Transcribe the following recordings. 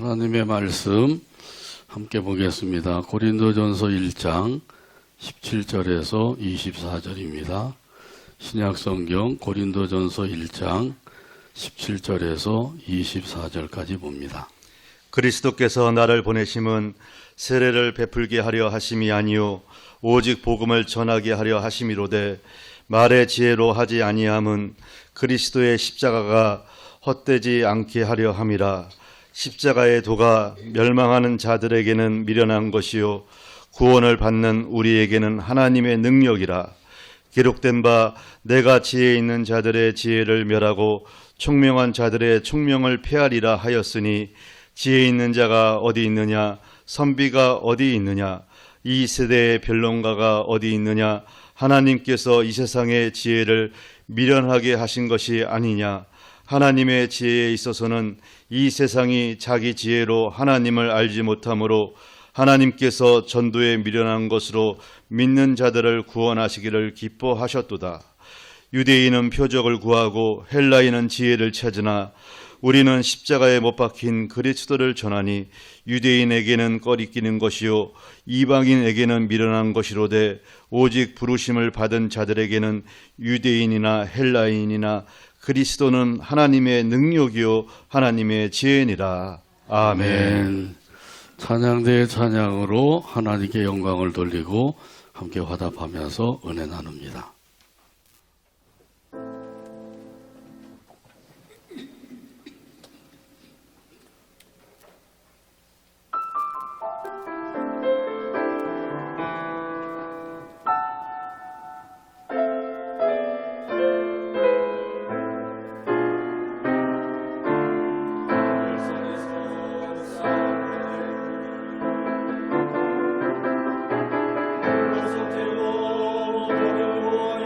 하나님의 말씀 함께 보겠습니다. 고린도전서 1장 17절에서 24절입니다. 신약성경 고린도전서 1장 17절에서 24절까지 봅니다. 그리스도께서 나를 보내심은 세례를 베풀게 하려 하심이 아니요 오직 복음을 전하게 하려 하심이로되 말의 지혜로 하지 아니함은 그리스도의 십자가가 헛되지 않게 하려 함이라. 십자가의 도가 멸망하는 자들에게는 미련한 것이요 구원을 받는 우리에게는 하나님의 능력이라. 기록된 바 내가 지혜 있는 자들의 지혜를 멸하고 총명한 자들의 총명을 폐하리라 하였으니 지혜 있는 자가 어디 있느냐 선비가 어디 있느냐 이 세대의 변론가가 어디 있느냐 하나님께서 이 세상의 지혜를 미련하게 하신 것이 아니냐. 하나님의 지혜에 있어서는 이 세상이 자기 지혜로 하나님을 알지 못하므로 하나님께서 전도에 미련한 것으로 믿는 자들을 구원하시기를 기뻐하셨도다. 유대인은 표적을 구하고 헬라인은 지혜를 찾으나 우리는 십자가에 못 박힌 그리스도를 전하니 유대인에게는 꺼리끼는 것이요 이방인에게는 미련한 것이로되 오직 부르심을 받은 자들에게는 유대인이나 헬라인이나 그리스도는 하나님의 능력이요 하나님의 지혜니라. 아멘. 찬양대의 찬양으로 하나님께 영광을 돌리고 함께 화답하면서 은혜 나눕니다. 오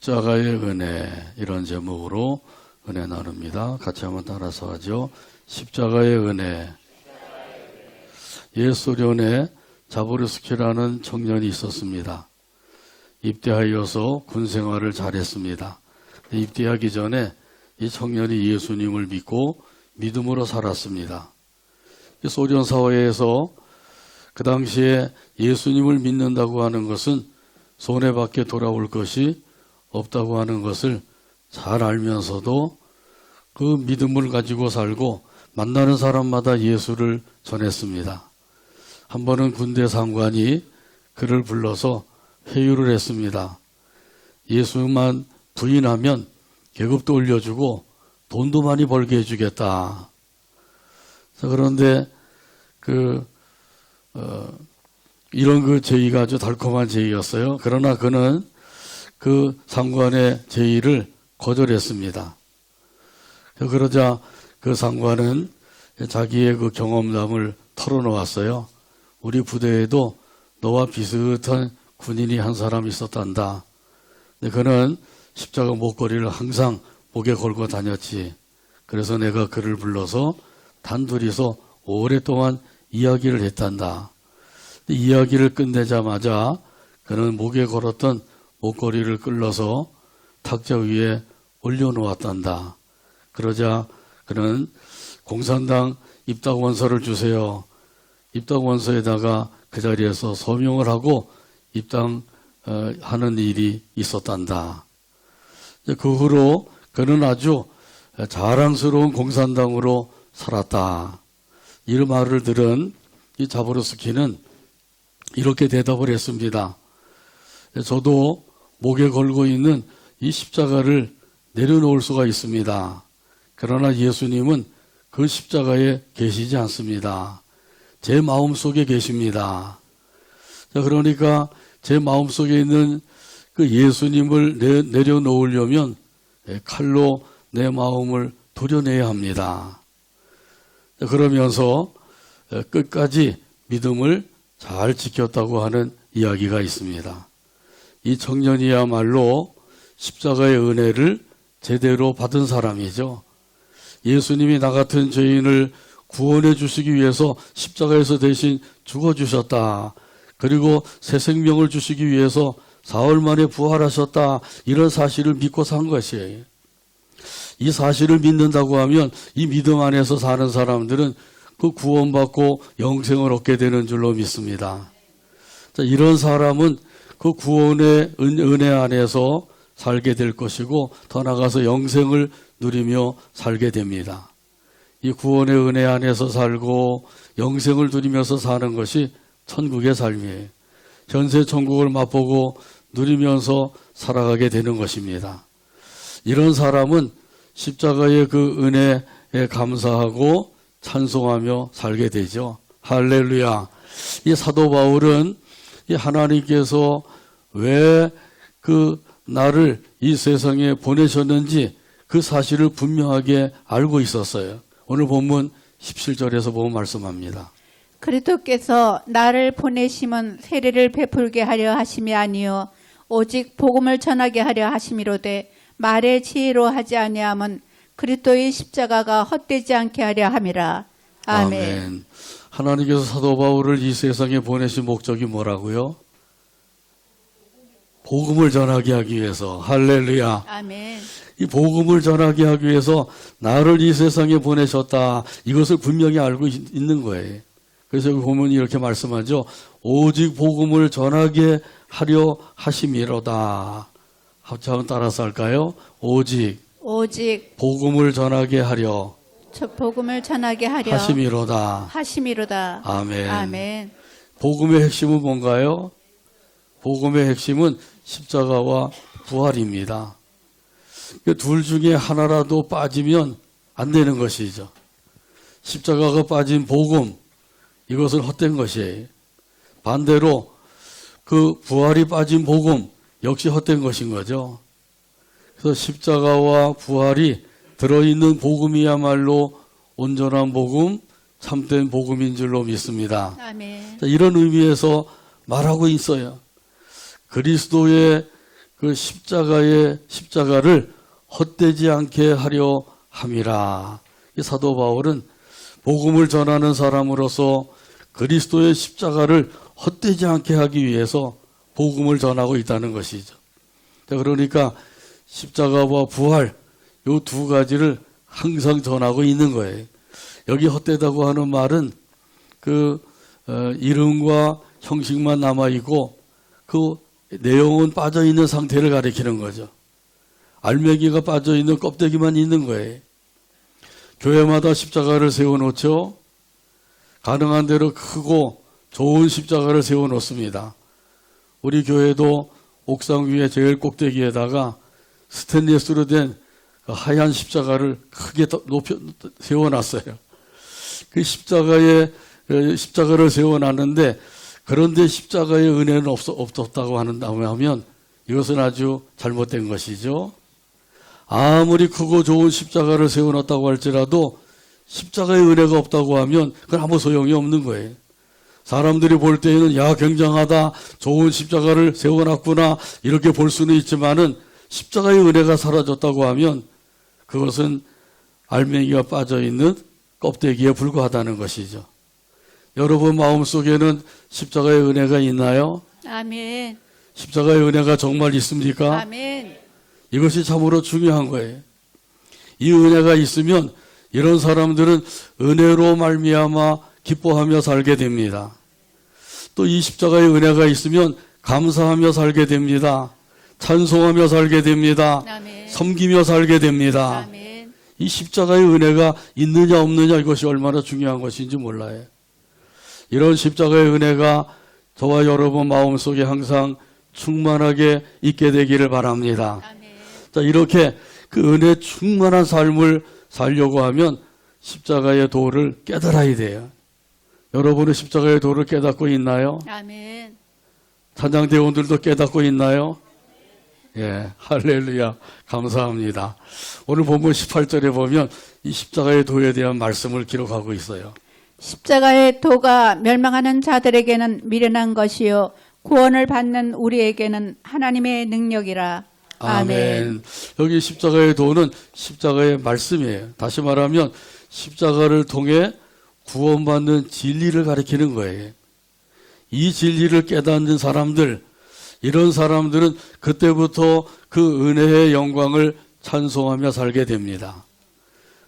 십자가의 은혜, 이런 제목으로 은혜 나눕니다. 같이 한번 따라서 하죠. 십자가의 은혜. 옛 소련에 자보르스키라는 청년이 있었습니다. 입대하여서 군 생활을 잘했습니다. 입대하기 전에 이 청년이 예수님을 믿고 믿음으로 살았습니다. 소련 사회에서 그 당시에 예수님을 믿는다고 하는 것은 손해밖에 돌아올 것이 없다고 하는 것을 잘 알면서도 그 믿음을 가지고 살고 만나는 사람마다 예수를 전했습니다. 한 번은 군대 상관이 그를 불러서 회유를 했습니다. 예수만 부인하면 계급도 올려주고 돈도 많이 벌게 해주겠다. 그런데 이런 제의가 아주 달콤한 제의였어요. 그러나 그는 그 상관의 제의를 거절했습니다. 그러자 그 상관은 자기의 그 경험담을 털어놓았어요. 우리 부대에도 너와 비슷한 군인이 한 사람 있었단다. 근데 그는 십자가 목걸이를 항상 목에 걸고 다녔지. 그래서 내가 그를 불러서 단둘이서 오랫동안 이야기를 했단다. 이야기를 끝내자마자 그는 목에 걸었던 목걸이를 끌어서 탁자 위에 올려놓았단다. 그러자 그는 공산당 입당원서를 주세요. 입당원서에다가 그 자리에서 서명을 하고 입당하는 일이 있었단다. 그 후로 그는 아주 자랑스러운 공산당으로 살았다. 이 말을 들은 이 자보르스키는 이렇게 대답을 했습니다. 저도 목에 걸고 있는 이 십자가를 내려놓을 수가 있습니다. 그러나 예수님은 그 십자가에 계시지 않습니다. 제 마음속에 계십니다. 그러니까 제 마음속에 있는 그 예수님을 내려놓으려면 칼로 내 마음을 도려내야 합니다. 그러면서 끝까지 믿음을 잘 지켰다고 하는 이야기가 있습니다. 이 청년이야말로 십자가의 은혜를 제대로 받은 사람이죠. 예수님이 나 같은 죄인을 구원해 주시기 위해서 십자가에서 대신 죽어주셨다. 그리고 새 생명을 주시기 위해서 사흘 만에 부활하셨다. 이런 사실을 믿고 산 것이에요. 이 사실을 믿는다고 하면 이 믿음 안에서 사는 사람들은 그 구원받고 영생을 얻게 되는 줄로 믿습니다. 자, 이런 사람은 그 구원의 은혜 안에서 살게 될 것이고 더 나아가서 영생을 누리며 살게 됩니다. 이 구원의 은혜 안에서 살고 영생을 누리면서 사는 것이 천국의 삶이에요. 현세 천국을 맛보고 누리면서 살아가게 되는 것입니다. 이런 사람은 십자가의 그 은혜에 감사하고 찬송하며 살게 되죠. 할렐루야. 이 사도 바울은 이 하나님께서 왜 그 나를 이 세상에 보내셨는지 그 사실을 분명하게 알고 있었어요. 오늘 본문 17절에서 보면 말씀합니다. 그리스도께서 나를 보내심은 세례를 베풀게 하려 하심이 아니요 오직 복음을 전하게 하려 하심이로되 말의 지혜로 하지 아니함은 그리스도의 십자가가 헛되지 않게 하려 함이라. 아멘. 하나님께서 사도 바울을 이 세상에 보내신 목적이 뭐라고요? 복음을 전하게 하기 위해서. 할렐루야. 아멘. 이 복음을 전하게 하기 위해서 나를 이 세상에 보내셨다. 이것을 분명히 알고 있는 거예요. 그래서 여기 보면 이렇게 말씀하죠. 오직 복음을 전하게 하려 하심이로다. 합쳐 한번 따라서 할까요? 오직 복음을 전하게 하려 복음을 전하게 하려 하심이로다. 아멘. 아멘. 복음의 핵심은 뭔가요? 복음의 핵심은 십자가와 부활입니다. 둘 중에 하나라도 빠지면 안 되는 것이죠. 십자가가 빠진 복음, 이것은 헛된 것이에요. 반대로 그 부활이 빠진 복음, 역시 헛된 것인 거죠. 그래서 십자가와 부활이 들어있는 복음이야말로 온전한 복음, 참된 복음인 줄로 믿습니다. 아멘. 이런 의미에서 말하고 있어요. 그리스도의 그 십자가를 헛되지 않게 하려 함이라. 이 사도 바울은 복음을 전하는 사람으로서 그리스도의 십자가를 헛되지 않게 하기 위해서 복음을 전하고 있다는 것이죠. 그러니까 십자가와 부활 이 두 가지를 항상 전하고 있는 거예요. 여기 헛되다고 하는 말은 그 이름과 형식만 남아 있고 그 내용은 빠져 있는 상태를 가리키는 거죠. 알맹이가 빠져 있는 껍데기만 있는 거예요. 교회마다 십자가를 세워놓죠. 가능한 대로 크고 좋은 십자가를 세워놓습니다. 우리 교회도 옥상 위에 제일 꼭대기에다가 스테인리스로 된 하얀 십자가를 크게 세워놨어요. 그 십자가를 세워놨는데 그런데 십자가의 은혜는 없었다고 하면 이것은 아주 잘못된 것이죠. 아무리 크고 좋은 십자가를 세워놨다고 할지라도 십자가의 은혜가 없다고 하면 그건 아무 소용이 없는 거예요. 사람들이 볼 때에는 야 굉장하다, 좋은 십자가를 세워놨구나 이렇게 볼 수는 있지만은 십자가의 은혜가 사라졌다고 하면 그것은 알맹이가 빠져있는 껍데기에 불과하다는 것이죠. 여러분 마음속에는 십자가의 은혜가 있나요? 아멘. 십자가의 은혜가 정말 있습니까? 아멘. 이것이 참으로 중요한 거예요. 이 은혜가 있으면 이런 사람들은 은혜로 말미암아 기뻐하며 살게 됩니다. 또 이 십자가의 은혜가 있으면 감사하며 살게 됩니다. 찬송하며 살게 됩니다. 아멘. 섬기며 살게 됩니다. 아멘. 이 십자가의 은혜가 있느냐 없느냐 이것이 얼마나 중요한 것인지 몰라요. 이런 십자가의 은혜가 저와 여러분 마음속에 항상 충만하게 있게 되기를 바랍니다. 아멘. 자, 이렇게 그 은혜 충만한 삶을 살려고 하면 십자가의 도를 깨달아야 돼요. 여러분은 십자가의 도를 깨닫고 있나요? 아멘. 찬양대원들도 깨닫고 있나요? 예, 할렐루야. 감사합니다. 오늘 본문 18절에 보면 이 십자가의 도에 대한 말씀을 기록하고 있어요. 십자가의 도가 멸망하는 자들에게는 미련한 것이요 구원을 받는 우리에게는 하나님의 능력이라. 아멘. 여기 십자가의 도는 십자가의 말씀이에요. 다시 말하면 십자가를 통해 구원받는 진리를 가리키는 거예요. 이 진리를 깨닫는 사람들, 이런 사람들은 그때부터 그 은혜의 영광을 찬송하며 살게 됩니다.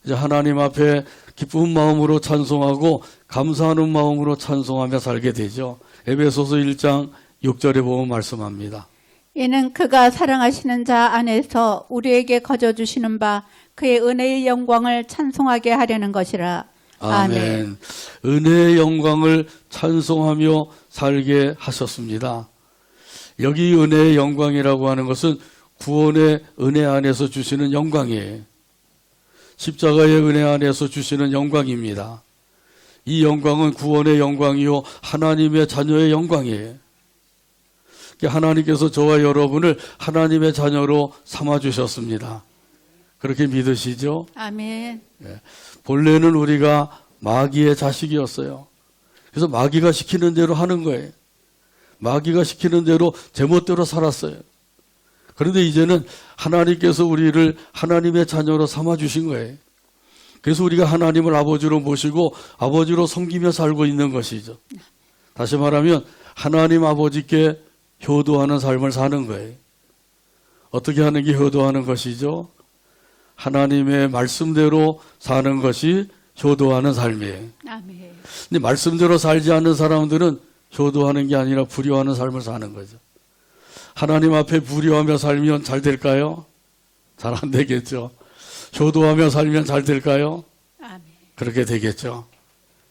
이제 하나님 앞에 기쁜 마음으로 찬송하고 감사하는 마음으로 찬송하며 살게 되죠. 에베소서 1장 6절에 보면 말씀합니다. 이는 그가 사랑하시는 자 안에서 우리에게 거저 주시는 바 그의 은혜의 영광을 찬송하게 하려는 것이라. 아멘. 은혜의 영광을 찬송하며 살게 하셨습니다. 여기 은혜의 영광이라고 하는 것은 구원의 은혜 안에서 주시는 영광이에요. 십자가의 은혜 안에서 주시는 영광입니다. 이 영광은 구원의 영광이요 하나님의 자녀의 영광이에요. 하나님께서 저와 여러분을 하나님의 자녀로 삼아주셨습니다. 그렇게 믿으시죠? 아멘. 본래는 우리가 마귀의 자식이었어요. 그래서 마귀가 시키는 대로 하는 거예요. 마귀가 시키는 대로 제멋대로 살았어요. 그런데 이제는 하나님께서 우리를 하나님의 자녀로 삼아주신 거예요. 그래서 우리가 하나님을 아버지로 모시고 아버지로 섬기며 살고 있는 것이죠. 다시 말하면 하나님 아버지께 효도하는 삶을 사는 거예요. 어떻게 하는 게 효도하는 것이죠? 하나님의 말씀대로 사는 것이 효도하는 삶이에요. 아멘. 근데 말씀대로 살지 않는 사람들은 효도하는 게 아니라 불효하는 삶을 사는 거죠. 하나님 앞에 불효하며 살면 잘 될까요? 잘 안 되겠죠. 효도하며 살면 잘 될까요? 아멘. 그렇게 되겠죠.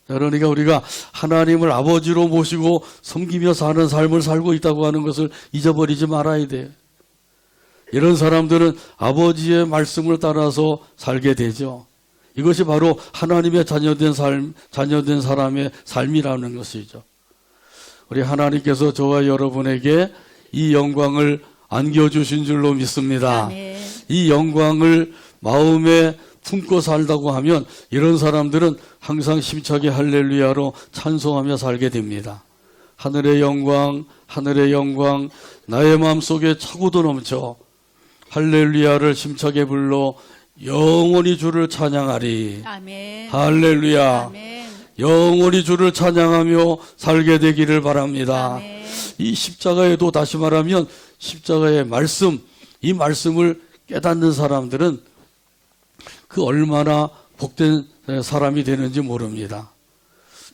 그러니까 우리가 하나님을 아버지로 모시고 섬기며 사는 삶을 살고 있다고 하는 것을 잊어버리지 말아야 돼요. 이런 사람들은 아버지의 말씀을 따라서 살게 되죠. 이것이 바로 하나님의 자녀된 사람의 삶이라는 것이죠. 우리 하나님께서 저와 여러분에게 이 영광을 안겨주신 줄로 믿습니다. 아멘. 이 영광을 마음에 품고 살다고 하면 이런 사람들은 항상 힘차게 할렐루야로 찬송하며 살게 됩니다. 하늘의 영광, 하늘의 영광, 나의 마음속에 차고도 넘쳐 할렐루야를 심차게 불러 영원히 주를 찬양하리. 아멘. 할렐루야. 아멘. 영원히 주를 찬양하며 살게 되기를 바랍니다. 아멘. 이 십자가에도 다시 말하면 십자가의 말씀, 이 말씀을 깨닫는 사람들은 그 얼마나 복된 사람이 되는지 모릅니다.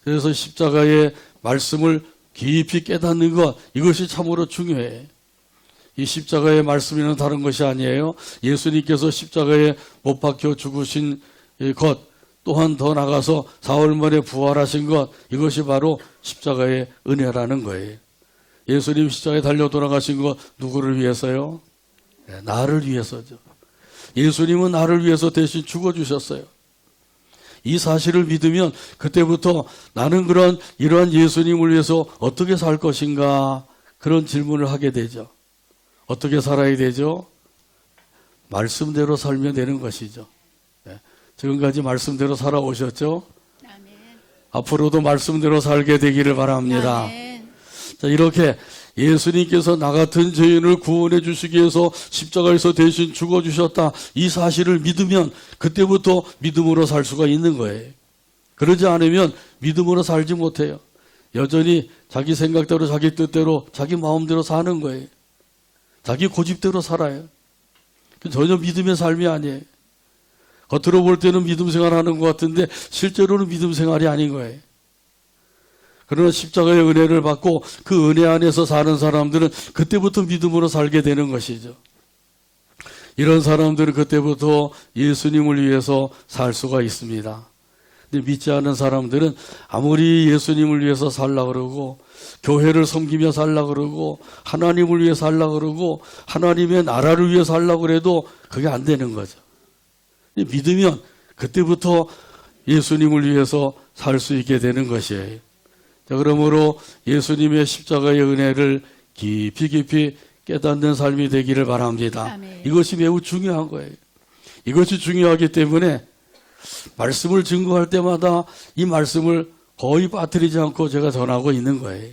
그래서 십자가의 말씀을 깊이 깨닫는 것, 이것이 참으로 중요해. 이 십자가의 말씀이는 다른 것이 아니에요. 예수님께서 십자가에 못 박혀 죽으신 것, 또한 더 나가서 사흘 만에 부활하신 것, 이것이 바로 십자가의 은혜라는 거예요. 예수님 십자가에 달려 돌아가신 것 누구를 위해서요? 네, 나를 위해서죠. 예수님은 나를 위해서 대신 죽어주셨어요. 이 사실을 믿으면 그때부터 나는 이러한 예수님을 위해서 어떻게 살 것인가, 그런 질문을 하게 되죠. 어떻게 살아야 되죠? 말씀대로 살면 되는 것이죠. 네. 지금까지 말씀대로 살아오셨죠? 아멘. 앞으로도 말씀대로 살게 되기를 바랍니다. 아멘. 자, 이렇게 예수님께서 나 같은 죄인을 구원해 주시기 위해서 십자가에서 대신 죽어주셨다, 이 사실을 믿으면 그때부터 믿음으로 살 수가 있는 거예요. 그러지 않으면 믿음으로 살지 못해요. 여전히 자기 생각대로, 자기 뜻대로, 자기 마음대로 사는 거예요. 자기 고집대로 살아요. 전혀 믿음의 삶이 아니에요. 겉으로 볼 때는 믿음 생활하는 것 같은데 실제로는 믿음 생활이 아닌 거예요. 그러나 십자가의 은혜를 받고 그 은혜 안에서 사는 사람들은 그때부터 믿음으로 살게 되는 것이죠. 이런 사람들은 그때부터 예수님을 위해서 살 수가 있습니다. 근데 믿지 않은 사람들은 아무리 예수님을 위해서 살라 그러고 교회를 섬기며 살라 그러고 하나님을 위해 살라 그러고 하나님의 나라를 위해 살라 그래도 그게 안 되는 거죠. 믿으면 그때부터 예수님을 위해서 살 수 있게 되는 것이에요. 자, 그러므로 예수님의 십자가의 은혜를 깊이 깨닫는 삶이 되기를 바랍니다. 아멘. 이것이 매우 중요한 거예요. 이것이 중요하기 때문에 말씀을 증거할 때마다 이 말씀을 거의 빠뜨리지 않고 제가 전하고 있는 거예요.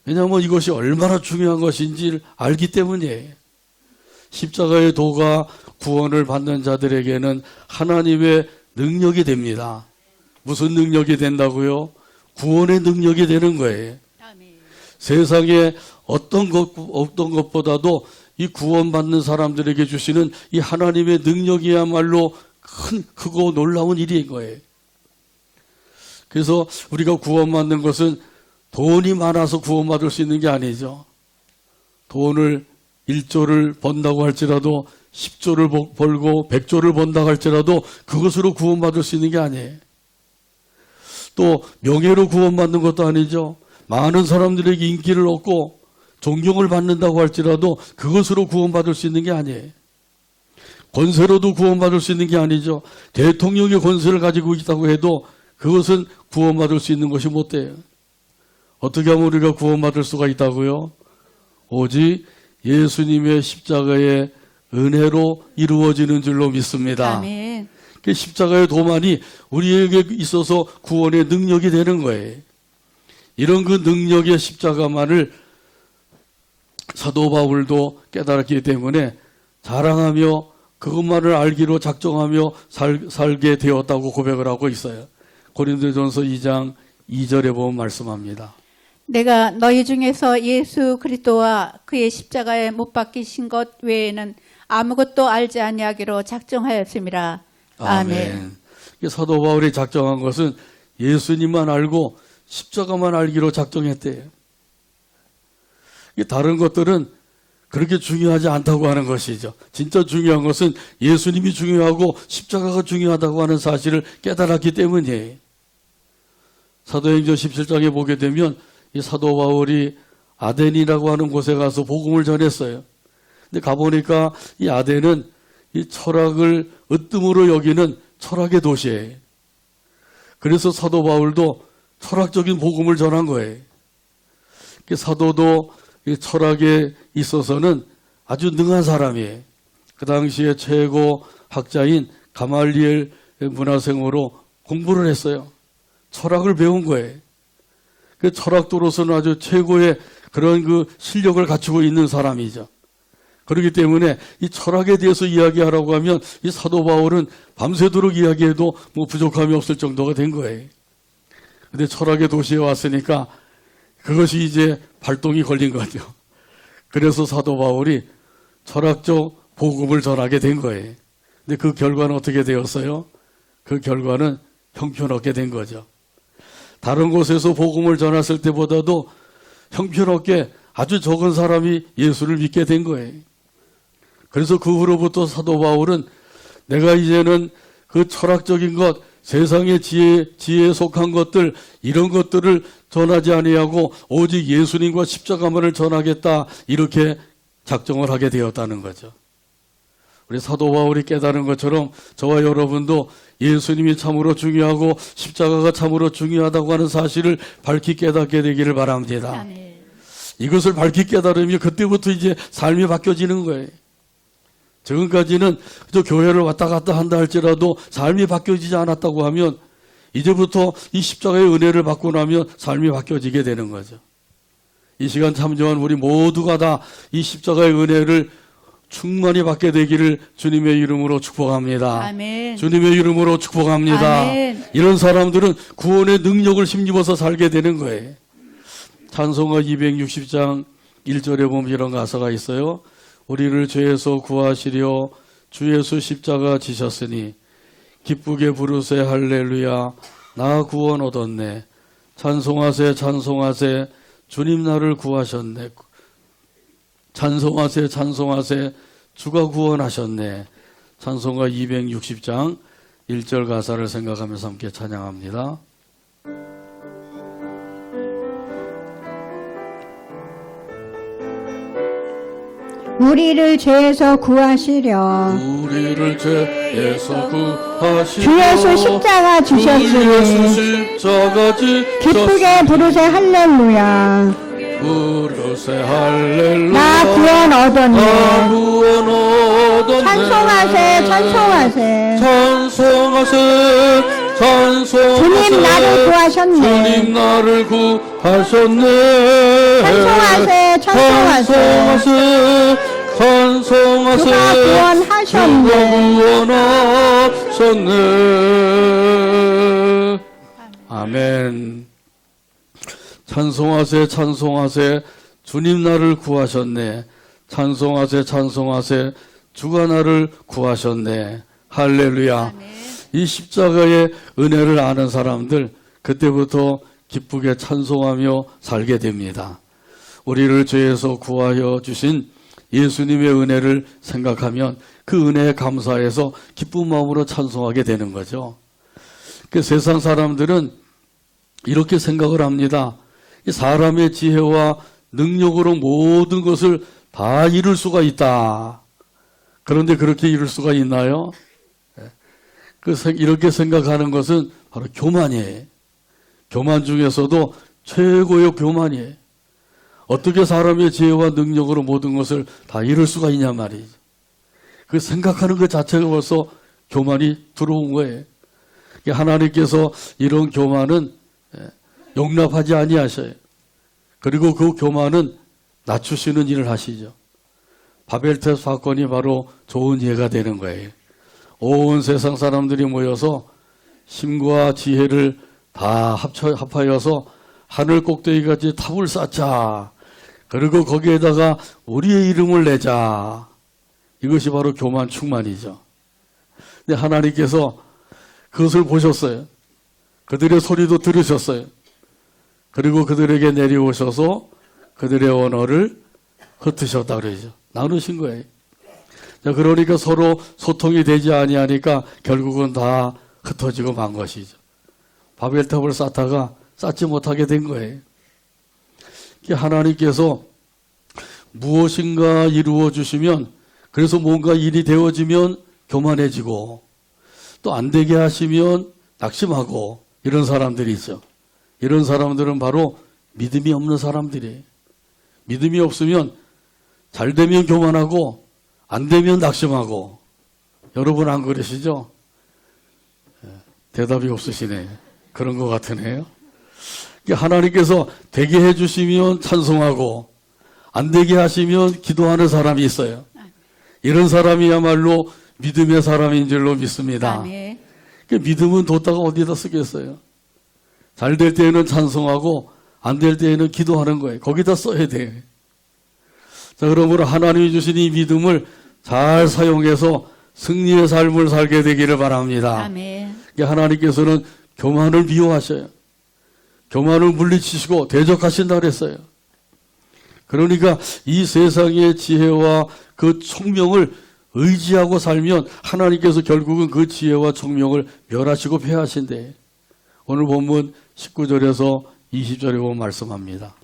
왜냐하면 이것이 얼마나 중요한 것인지 알기 때문이에요. 십자가의 도가 구원을 받는 자들에게는 하나님의 능력이 됩니다. 무슨 능력이 된다고요? 구원의 능력이 되는 거예요. 아멘. 세상에 어떤 것보다도 이 구원받는 사람들에게 주시는 이 하나님의 능력이야말로 크고 놀라운 일인 거예요. 그래서 우리가 구원받는 것은 돈이 많아서 구원받을 수 있는 게 아니죠. 돈을 1조를 번다고 할지라도 10조를 벌고 100조를 번다고 할지라도 그것으로 구원받을 수 있는 게 아니에요. 또 명예로 구원받는 것도 아니죠. 많은 사람들에게 인기를 얻고 존경을 받는다고 할지라도 그것으로 구원받을 수 있는 게 아니에요. 권세로도 구원받을 수 있는 게 아니죠. 대통령의 권세를 가지고 있다고 해도 그것은 구원받을 수 있는 것이 못 돼요. 어떻게 하면 우리가 구원받을 수가 있다고요? 오직 예수님의 십자가의 은혜로 이루어지는 줄로 믿습니다. 아멘. 그 십자가의 도만이 우리에게 있어서 구원의 능력이 되는 거예요. 이런 그 능력의 십자가만을 사도 바울도 깨달았기 때문에 자랑하며 그것만을 알기로 작정하며 살게 되었다고 고백을 하고 있어요. 고린도전서 2장 2절에 보면 말씀합니다. 내가 너희 중에서 예수 그리스도와 그의 십자가에 못 박히신 것 외에는 아무것도 알지 아니하기로 작정하였음이라. 아멘. 사도 바울이 작정한 것은 예수님만 알고 십자가만 알기로 작정했대요. 다른 것들은 그렇게 중요하지 않다고 하는 것이죠. 진짜 중요한 것은 예수님이 중요하고 십자가가 중요하다고 하는 사실을 깨달았기 때문이에요. 사도행전 17장에 보게 되면 이 사도 바울이 아덴이라고 하는 곳에 가서 복음을 전했어요. 근데 가보니까 이 아덴은 이 철학을 으뜸으로 여기는 철학의 도시예요. 그래서 사도 바울도 철학적인 복음을 전한 거예요. 사도도 이 철학에 있어서는 아주 능한 사람이에요. 그 당시에 최고 학자인 가말리엘 문화생으로 공부를 했어요. 철학을 배운 거예요. 그 철학도로서는 아주 최고의 그런 그 실력을 갖추고 있는 사람이죠. 그렇기 때문에 이 철학에 대해서 이야기하라고 하면 이 사도 바울은 밤새도록 이야기해도 뭐 부족함이 없을 정도가 된 거예요. 근데 철학의 도시에 왔으니까 그것이 이제 발동이 걸린 거죠. 그래서 사도 바울이 철학적 복음을 전하게 된 거예요. 근데 그 결과는 어떻게 되었어요? 그 결과는 형편없게 된 거죠. 다른 곳에서 복음을 전했을 때보다도 형편없게 아주 적은 사람이 예수를 믿게 된 거예요. 그래서 그 후로부터 사도 바울은 내가 이제는 그 철학적인 것, 세상의 지혜에 속한 것들, 이런 것들을 전하지 아니하고 오직 예수님과 십자가만을 전하겠다, 이렇게 작정을 하게 되었다는 거죠. 우리 사도 바울이 깨달은 것처럼 저와 여러분도 예수님이 참으로 중요하고 십자가가 참으로 중요하다고 하는 사실을 밝히 깨닫게 되기를 바랍니다. 아멘. 이것을 밝히 깨달으면 그때부터 이제 삶이 바뀌어지는 거예요. 지금까지는 저 교회를 왔다 갔다 한다 할지라도 삶이 바뀌어지지 않았다고 하면 이제부터 이 십자가의 은혜를 받고 나면 삶이 바뀌어지게 되는 거죠. 이 시간 참여한 우리 모두가 다 이 십자가의 은혜를 충만히 받게 되기를 주님의 이름으로 축복합니다. 아멘. 주님의 이름으로 축복합니다. 아멘. 이런 사람들은 구원의 능력을 힘입어서 살게 되는 거예요. 찬송가 260장 1절에 보면 이런 가사가 있어요. 우리를 죄에서 구하시려 주 예수 십자가 지셨으니 기쁘게 부르세 할렐루야 나 구원 얻었네. 찬송하세 찬송하세 주님 나를 구하셨네. 찬송하세 찬송하세 주가 구원하셨네. 찬송가 260장 1절 가사를 생각하면서 함께 찬양합니다. 우리를 죄에서 구하시려 우리를 죄에서 구하시려 주 예수 십자가 주 예수 주셨으니 십자가 기쁘게 부르세 할렐루야 부르세 할렐루야 나 구원 나 얻었네 구원 얻었네 찬송하세 찬송하세 찬송하세 찬송하세 주님 나를 구하셨네 주님 나를 구하셨네 찬송하세 찬송하세 찬송하세 주가 구원하셨네. 주가 구원하셨네. 아멘. 찬송하세 찬송하세 주님 나를 구하셨네. 찬송하세 찬송하세 주가 나를 구하셨네. 할렐루야. 아멘. 이 십자가의 은혜를 아는 사람들 그때부터 기쁘게 찬송하며 살게 됩니다. 우리를 죄에서 구하여 주신 예수님의 은혜를 생각하면 그 은혜에 감사해서 기쁜 마음으로 찬송하게 되는 거죠. 그 세상 사람들은 이렇게 생각을 합니다. 이 사람의 지혜와 능력으로 모든 것을 다 이룰 수가 있다. 그런데 그렇게 이룰 수가 있나요? 이렇게 생각하는 것은 바로 교만이에요. 교만 중에서도 최고의 교만이에요. 어떻게 사람의 지혜와 능력으로 모든 것을 다 이룰 수가 있냐 말이죠. 그 생각하는 것 자체가 벌써 교만이 들어온 거예요. 하나님께서 이런 교만은 용납하지 아니하셔요. 그리고 그 교만은 낮추시는 일을 하시죠. 바벨탑 사건이 바로 좋은 예가 되는 거예요. 온 세상 사람들이 모여서 힘과 지혜를 다 합하여서 하늘 꼭대기까지 탑을 쌓자. 그리고 거기에다가 우리의 이름을 내자. 이것이 바로 교만 충만이죠. 근데 하나님께서 그것을 보셨어요. 그들의 소리도 들으셨어요. 그리고 그들에게 내려오셔서 그들의 언어를 흩으셨다 그러죠. 나누신 거예요. 자, 그러니까 서로 소통이 되지 아니하니까 결국은 다 흩어지고 만 것이죠. 바벨탑을 쌓다가 쌓지 못하게 된 거예요. 하나님께서 무엇인가 이루어 주시면 그래서 뭔가 일이 되어지면 교만해지고 또 안 되게 하시면 낙심하고 이런 사람들이 있죠. 이런 사람들은 바로 믿음이 없는 사람들이에요. 믿음이 없으면 잘 되면 교만하고 안 되면 낙심하고. 여러분 안 그러시죠? 대답이 없으시네. 그런 것 같으네요. 하나님께서 되게 해주시면 찬송하고 안 되게 하시면 기도하는 사람이 있어요. 이런 사람이야말로 믿음의 사람인 줄로 믿습니다. 아멘. 믿음은 뒀다가 어디다 쓰겠어요? 잘 될 때에는 찬송하고 안 될 때에는 기도하는 거예요. 거기다 써야 돼요. 자, 그러므로 하나님이 주신 이 믿음을 잘 사용해서 승리의 삶을 살게 되기를 바랍니다. 아멘. 하나님께서는 교만을 미워하셔요. 교만을 물리치시고 대적하신다 그랬어요. 그러니까 이 세상의 지혜와 그 총명을 의지하고 살면 하나님께서 결국은 그 지혜와 총명을 멸하시고 폐하신대. 오늘 본문 19절에서 20절에 보면 말씀합니다.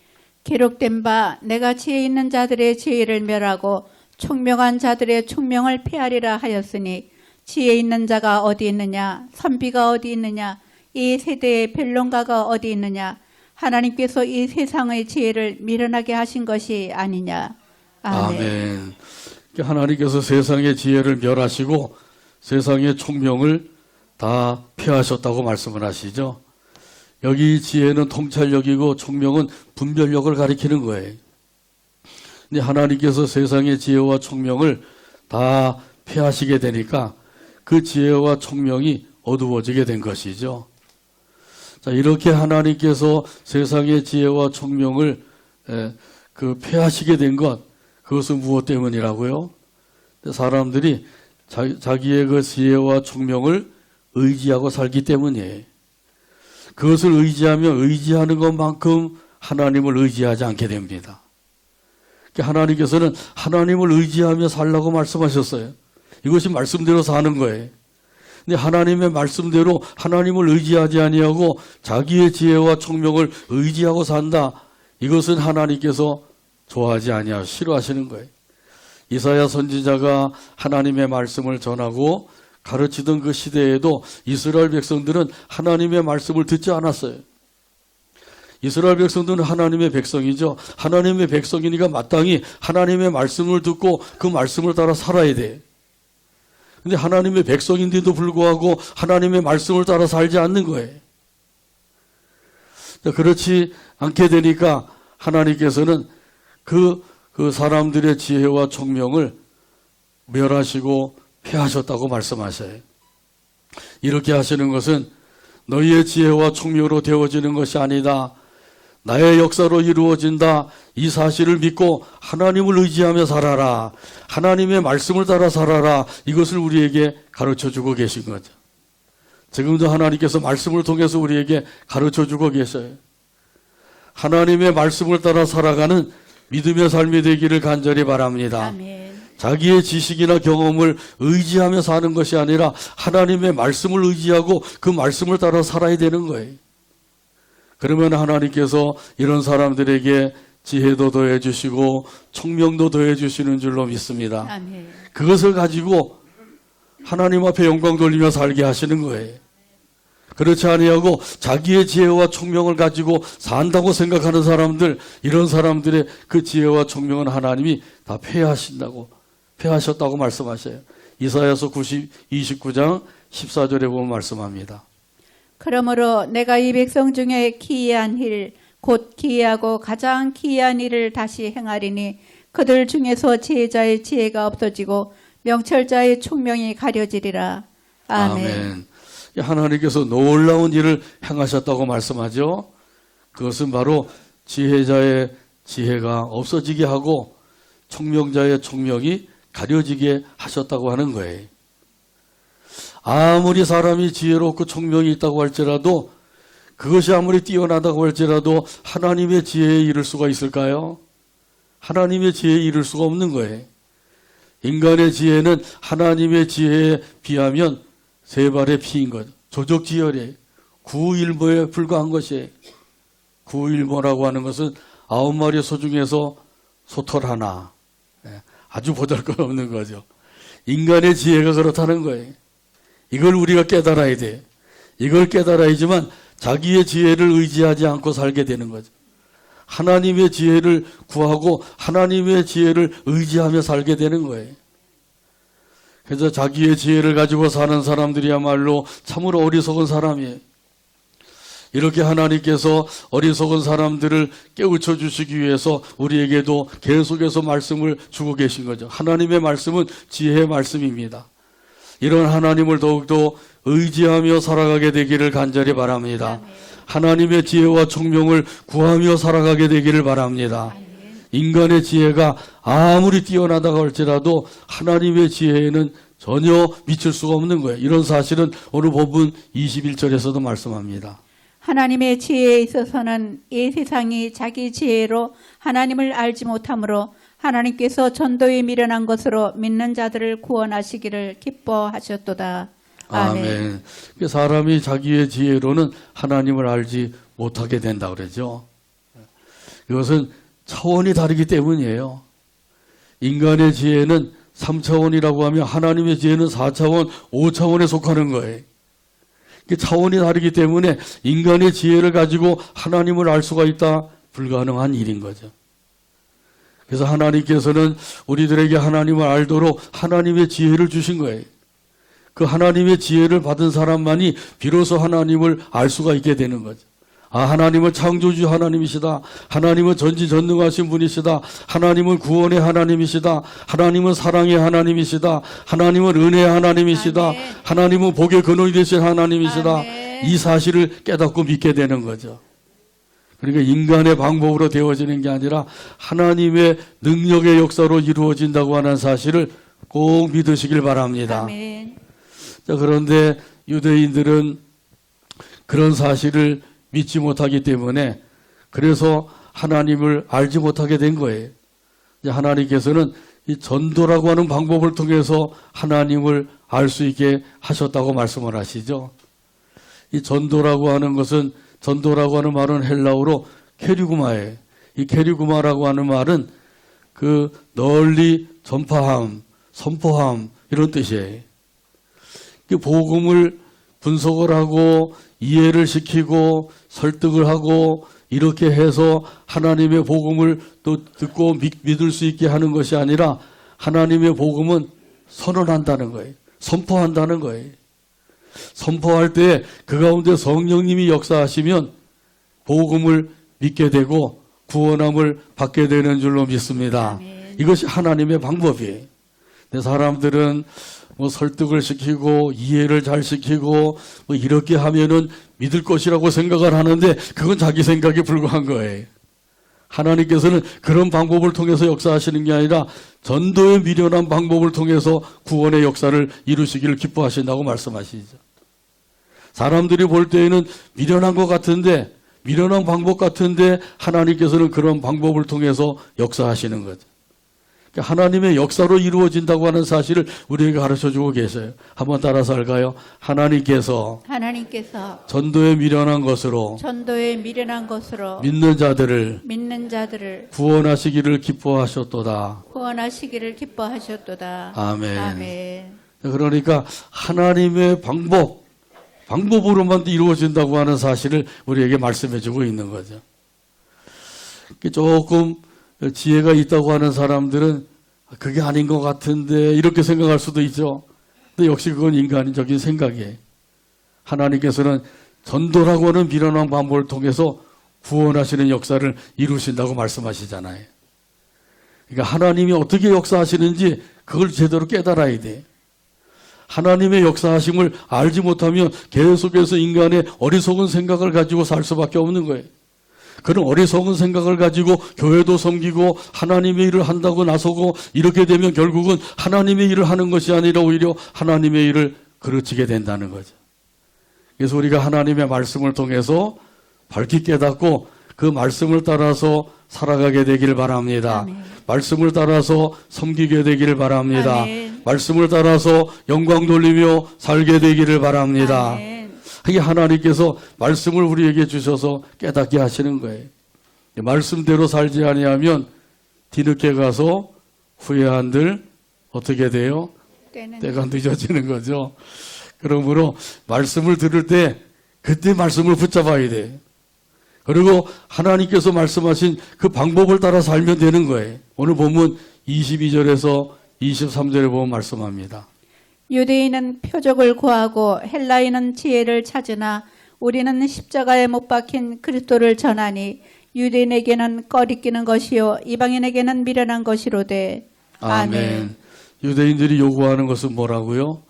기록된 바 내가 지혜 있는 자들의 지혜를 멸하고 총명한 자들의 총명을 폐하리라 하였으니 지혜 있는 자가 어디 있느냐 선비가 어디 있느냐 이 세대의 변론가가 어디 있느냐 하나님께서 이 세상의 지혜를 미련하게 하신 것이 아니냐. 아멘. 아멘. 하나님께서 세상의 지혜를 멸하시고 세상의 총명을 다 폐하셨다고 말씀을 하시죠. 여기 지혜는 통찰력이고 총명은 분별력을 가리키는 거예요. 근데 하나님께서 세상의 지혜와 총명을 다 폐하시게 되니까 그 지혜와 총명이 어두워지게 된 것이죠. 자, 이렇게 하나님께서 세상의 지혜와 총명을 폐하시게 된 것, 그것은 무엇 때문이라고요? 사람들이 자기의 그 지혜와 총명을 의지하고 살기 때문이에요. 그것을 의지하면 의지하는 것만큼 하나님을 의지하지 않게 됩니다. 하나님께서는 하나님을 의지하며 살라고 말씀하셨어요. 이것이 말씀대로 사는 거예요. 근데 하나님의 말씀대로 하나님을 의지하지 아니하고 자기의 지혜와 총명을 의지하고 산다. 이것은 하나님께서 좋아하지 아니하고 싫어하시는 거예요. 이사야 선지자가 하나님의 말씀을 전하고 가르치던 그 시대에도 이스라엘 백성들은 하나님의 말씀을 듣지 않았어요. 이스라엘 백성들은 하나님의 백성이죠. 하나님의 백성이니까 마땅히 하나님의 말씀을 듣고 그 말씀을 따라 살아야 돼. 근데 하나님의 백성인데도 불구하고 하나님의 말씀을 따라 살지 않는 거예요. 그렇지 않게 되니까 하나님께서는 그 사람들의 지혜와 총명을 멸하시고 폐하셨다고 말씀하셔요. 이렇게 하시는 것은 너희의 지혜와 총명으로 되어지는 것이 아니다. 나의 역사로 이루어진다. 이 사실을 믿고 하나님을 의지하며 살아라. 하나님의 말씀을 따라 살아라. 이것을 우리에게 가르쳐주고 계신 거죠. 지금도 하나님께서 말씀을 통해서 우리에게 가르쳐주고 계셔요. 하나님의 말씀을 따라 살아가는 믿음의 삶이 되기를 간절히 바랍니다. 아멘. 자기의 지식이나 경험을 의지하며 사는 것이 아니라 하나님의 말씀을 의지하고 그 말씀을 따라 살아야 되는 거예요. 그러면 하나님께서 이런 사람들에게 지혜도 더해 주시고 총명도 더해 주시는 줄로 믿습니다. 아멘. 그것을 가지고 하나님 앞에 영광 돌리며 살게 하시는 거예요. 그렇지 아니하고 자기의 지혜와 총명을 가지고 산다고 생각하는 사람들, 이런 사람들의 그 지혜와 총명은 하나님이 다 폐하셨다고 말씀하셔요. 이사야서 29장 14절에 보면 말씀합니다. 그러므로 내가 이 백성 중에 기이한 일, 곧 기이하고 가장 기이한 일을 다시 행하리니 그들 중에서 지혜자의 지혜가 없어지고 명철자의 총명이 가려지리라. 아멘. 하나님께서 놀라운 일을 행하셨다고 말씀하죠. 그것은 바로 지혜자의 지혜가 없어지게 하고 총명자의 총명이 가려지게 하셨다고 하는 거예요. 아무리 사람이 지혜롭고 총명이 있다고 할지라도 그것이 아무리 뛰어나다고 할지라도 하나님의 지혜에 이를 수가 있을까요? 하나님의 지혜에 이를 수가 없는 거예요. 인간의 지혜는 하나님의 지혜에 비하면 세 발의 피인 거죠. 조적지혈이에요. 구일모에 불과한 것이에요. 구일모라고 하는 것은 9마리 소 중에서 소털 하나. 아주 보잘것없는 거죠. 인간의 지혜가 그렇다는 거예요. 이걸 우리가 깨달아야 돼. 이걸 깨달아야지만 자기의 지혜를 의지하지 않고 살게 되는 거죠. 하나님의 지혜를 구하고 하나님의 지혜를 의지하며 살게 되는 거예요. 그래서 자기의 지혜를 가지고 사는 사람들이야말로 참으로 어리석은 사람이에요. 이렇게 하나님께서 어리석은 사람들을 깨우쳐 주시기 위해서 우리에게도 계속해서 말씀을 주고 계신 거죠. 하나님의 말씀은 지혜의 말씀입니다. 이런 하나님을 더욱더 의지하며 살아가게 되기를 간절히 바랍니다. 하나님의 지혜와 총명을 구하며 살아가게 되기를 바랍니다. 인간의 지혜가 아무리 뛰어나다고 할지라도 하나님의 지혜에는 전혀 미칠 수가 없는 거예요. 이런 사실은 오늘 본문 21절에서도 말씀합니다. 하나님의 지혜에 있어서는 이 세상이 자기 지혜로 하나님을 알지 못하므로 하나님께서 전도에 미련한 것으로 믿는 자들을 구원하시기를 기뻐하셨도다. 아멘. 사람이 자기의 지혜로는 하나님을 알지 못하게 된다 그러죠. 이것은 차원이 다르기 때문이에요. 인간의 지혜는 3차원이라고 하면 하나님의 지혜는 4차원, 5차원에 속하는 거예요. 차원이 다르기 때문에 인간의 지혜를 가지고 하나님을 알 수가 있다? 불가능한 일인 거죠. 그래서 하나님께서는 우리들에게 하나님을 알도록 하나님의 지혜를 주신 거예요. 그 하나님의 지혜를 받은 사람만이 비로소 하나님을 알 수가 있게 되는 거죠. 아, 하나님은 창조주 하나님이시다. 하나님은 전지전능하신 분이시다. 하나님은 구원의 하나님이시다. 하나님은 사랑의 하나님이시다. 하나님은 은혜의 하나님이시다. 아멘. 하나님은 복의 근원이 되신 하나님이시다. 아멘. 이 사실을 깨닫고 믿게 되는 거죠. 그러니까 인간의 방법으로 되어지는 게 아니라 하나님의 능력의 역사로 이루어진다고 하는 사실을 꼭 믿으시길 바랍니다. 아멘. 자, 그런데 유대인들은 그런 사실을 믿지 못하기 때문에 그래서 하나님을 알지 못하게 된 거예요. 이제 하나님께서는 이 전도라고 하는 방법을 통해서 하나님을 알 수 있게 하셨다고 말씀을 하시죠. 이 전도라고 하는 것은, 전도라고 하는 말은 헬라어로 케리구마예요. 이 케리구마라고 하는 말은 그 널리 전파함, 선포함 이런 뜻이에요. 복음을 분석을 하고 이해를 시키고 설득을 하고 이렇게 해서 하나님의 복음을 또 듣고 믿을 수 있게 하는 것이 아니라 하나님의 복음은 선언한다는 거예요. 선포한다는 거예요. 선포할 때 그 가운데 성령님이 역사하시면 복음을 믿게 되고 구원함을 받게 되는 줄로 믿습니다. 아멘. 이것이 하나님의 방법이에요. 근데 사람들은 설득을 시키고 이해를 잘 시키고 이렇게 하면은 믿을 것이라고 생각을 하는데 그건 자기 생각에 불과한 거예요. 하나님께서는 그런 방법을 통해서 역사하시는 게 아니라 전도에 미련한 방법을 통해서 구원의 역사를 이루시기를 기뻐하신다고 말씀하시죠. 사람들이 볼 때에는 미련한 것 같은데, 미련한 방법 같은데 하나님께서는 그런 방법을 통해서 역사하시는 거죠. 하나님의 역사로 이루어진다고 하는 사실을 우리에게 가르쳐주고 계세요. 한번 따라서 할까요? 하나님께서 전도에 미련한 것으로 믿는 자들을 구원하시기를 기뻐하셨도다. 아멘. 아멘. 그러니까 하나님의 방법으로만 이루어진다고 하는 사실을 우리에게 말씀해주고 있는 거죠. 조금 지혜가 있다고 하는 사람들은 그게 아닌 것 같은데 이렇게 생각할 수도 있죠. 근데 역시 그건 인간적인 생각이에요. 하나님께서는 전도라고 하는 미련한 방법을 통해서 구원하시는 역사를 이루신다고 말씀하시잖아요. 그러니까 하나님이 어떻게 역사하시는지 그걸 제대로 깨달아야 돼요. 하나님의 역사하심을 알지 못하면 계속해서 인간의 어리석은 생각을 가지고 살 수밖에 없는 거예요. 그런 어리석은 생각을 가지고 교회도 섬기고 하나님의 일을 한다고 나서고 이렇게 되면 결국은 하나님의 일을 하는 것이 아니라 오히려 하나님의 일을 그르치게 된다는 거죠. 그래서 우리가 하나님의 말씀을 통해서 밝히 깨닫고 그 말씀을 따라서 살아가게 되길 바랍니다. 아멘. 말씀을 따라서 섬기게 되기를 바랍니다. 아멘. 말씀을 따라서 영광 돌리며 살게 되기를 바랍니다. 아멘. 이게 하나님께서 말씀을 우리에게 주셔서 깨닫게 하시는 거예요. 말씀대로 살지 아니하면 뒤늦게 가서 후회한들 어떻게 돼요? 때가 늦어지는 거죠. 그러므로 말씀을 들을 때 그때 말씀을 붙잡아야 돼. 그리고 하나님께서 말씀하신 그 방법을 따라 살면 되는 거예요. 오늘 보면 22절에서 23절에 보면 말씀합니다. 유대인은 표적을 구하고 헬라인은 지혜를 찾으나 우리는 십자가에 못 박힌 그리스도를 전하니 유대인에게는 꺼리끼는 것이요 이방인에게는 미련한 것이로되. 아멘. 유대인들이 요구하는 것은 뭐라고요?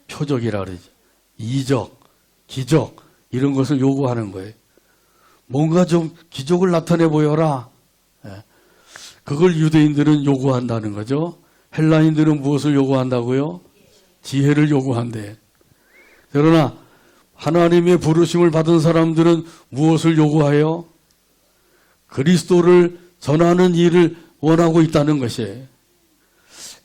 표적이라 그러죠. 이적, 기적 이런 것을 요구하는 거예요. 뭔가 좀 기적을 나타내 보여라. 예. 그걸 유대인들은 요구한다는 거죠. 헬라인들은 무엇을 요구한다고요? 지혜를 요구한대. 그러나 하나님의 부르심을 받은 사람들은 무엇을 요구해요? 그리스도를 전하는 일을 원하고 있다는 것이에요.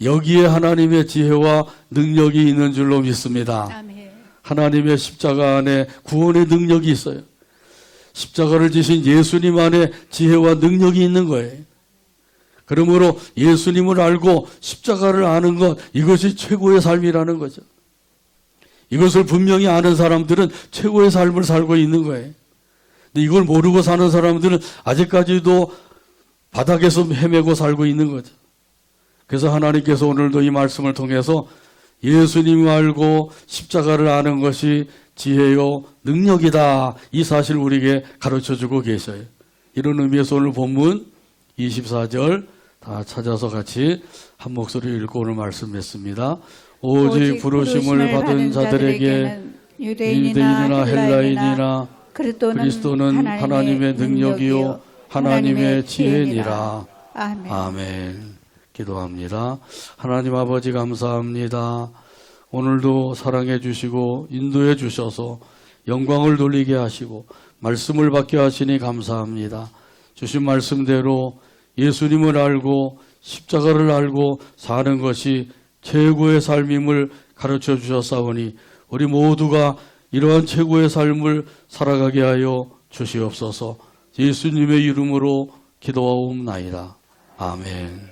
여기에 하나님의 지혜와 능력이 있는 줄로 믿습니다. 아멘. 하나님의 십자가 안에 구원의 능력이 있어요. 십자가를 지신 예수님 안에 지혜와 능력이 있는 거예요. 그러므로 예수님을 알고 십자가를 아는 것, 이것이 최고의 삶이라는 거죠. 이것을 분명히 아는 사람들은 최고의 삶을 살고 있는 거예요. 근데 이걸 모르고 사는 사람들은 아직까지도 바닥에서 헤매고 살고 있는 거죠. 그래서 하나님께서 오늘도 이 말씀을 통해서 예수님을 알고 십자가를 아는 것이 지혜요 능력이다. 이 사실을 우리에게 가르쳐주고 계셔요. 이런 의미에서 오늘 본문 24절 다 찾아서 같이 한 목소리 읽고 오늘 말씀했습니다. 오직 부르심을 받은 자들에게는 유대인이나 헬라인이나 그리스도는 하나님의 능력이요 하나님의 지혜니라. 아멘. 아멘. 기도합니다. 하나님 아버지 감사합니다. 오늘도 사랑해 주시고 인도해 주셔서 영광을 돌리게 하시고 말씀을 받게 하시니 감사합니다. 주신 말씀대로 예수님을 알고 십자가를 알고 사는 것이 최고의 삶임을 가르쳐 주셨사오니 우리 모두가 이러한 최고의 삶을 살아가게 하여 주시옵소서. 예수님의 이름으로 기도하옵나이다. 아멘.